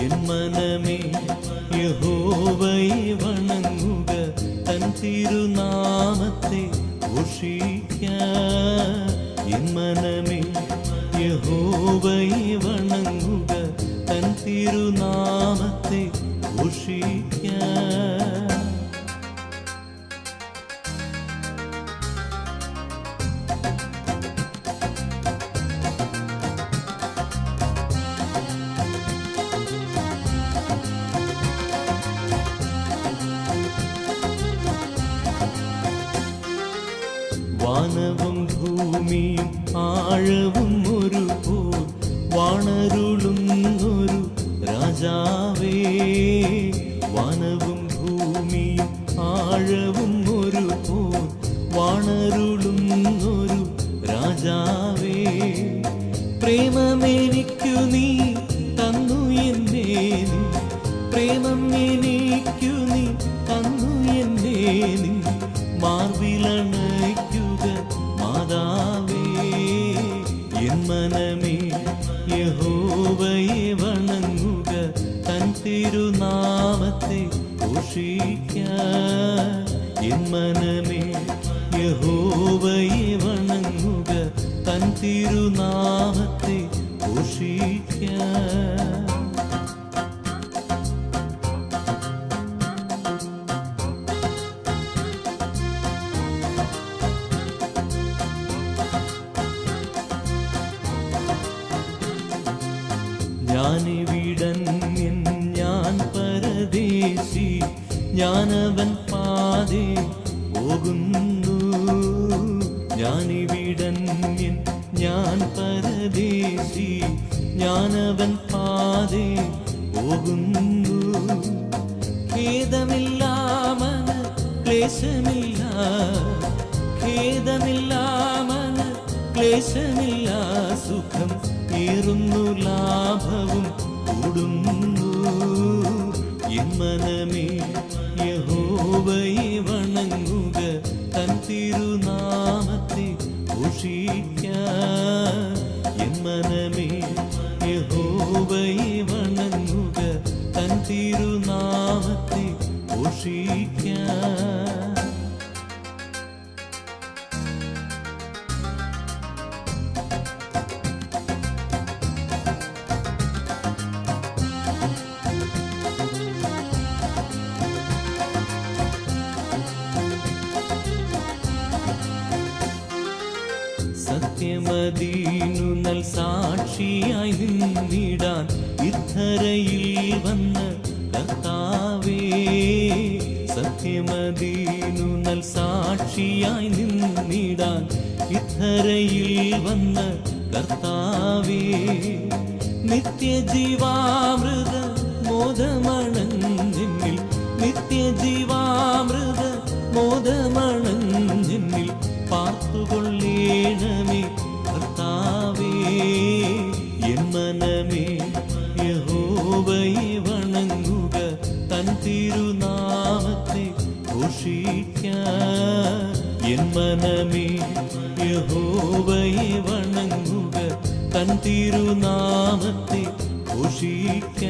N മനമേ യഹോവയെ വണങ്ങുക, തൻ തിരുനാമത്തെ ഘോഷിക്ക. എൻ മനമേ യഹോവയെ വണങ്ങുക, തൻ തിരുനാമത്തെ ഘോഷിക്ക. വാനവും ഭൂമിയും ആഴവും ഒരു പോൽ വാണരുളുന്നൊരു രാജാവേ. വാനവും ഭൂമിയും ആഴവും ഒരു പോൽ വാണരുളുന്നൊരു രാജാവേ. പ്രേമമെനിക്കു നീ തന്നു എന്നെ, പ്രേമം എനിക്കു നീ തന്നു എന്നെ, മാർവിലണയ്ക്കുക മാതാവേ. എൻ മനമേ യഹോവയെ വണങ്ങുക, തൻ തിരുനാമത്തെ ഘോഷിക്ക. എൻ മനമേ യഹോവയെ വണങ്ങുക, തൻ തിരുനാമത്തെ ഘോഷിക്ക. ഞാനിവിടന്യൻ ഞാൻ പരദേശി, ഞാനവൻ പാതേ പോകുന്നു. ഞാനിവിടന്യൻ ഞാൻ പരദേശി, ഞാനവൻ പാതേ പോകുന്നു. ഖേദമില്ല മന ക്ലേശമില്ല, ഖേദമില്ല മന ക്ലേശമില്ല, സുഖം ഏറുന്നു ലാഭവും കൂടുന്നു. എൻ മനമേ യഹോവയെ വണങ്ങുക, തൻ തിരുനാമത്തെ ഘോഷിക്ക. എൻ മനമേ യഹോവയെ വണങ്ങുക, തൻ തിരുനാമത്തെ ഘോഷിക്ക. സത്യമദീനു നൽ സാക്ഷിയായി നിന്നിടാൻ ഇത്തരയിൽ വന്ന കർത്താവേ. സത്യമദീനു നൽ സാക്ഷിയായി നിന്നിടാൻ ഇത്തരയിൽ വന്ന കർത്താവേ. നിത്യജീവാമൃത മോദമണഞ്ഞെന്നിൽ, നിത്യജീവാമൃത മോദമണഞ്ഞെന്നിൽ പാർത്തുകൊള്ളേണമേ കർത്താവേ. എൻ മനമേ യഹോവയെ വണങ്ങുക, തൻ തിരുനാമത്തെ ഘോഷിക്ക. എൻ മനമേ യഹോവയെ വണങ്ങുക, തൻ തിരുനാമത്തെ ഘോഷിക്ക.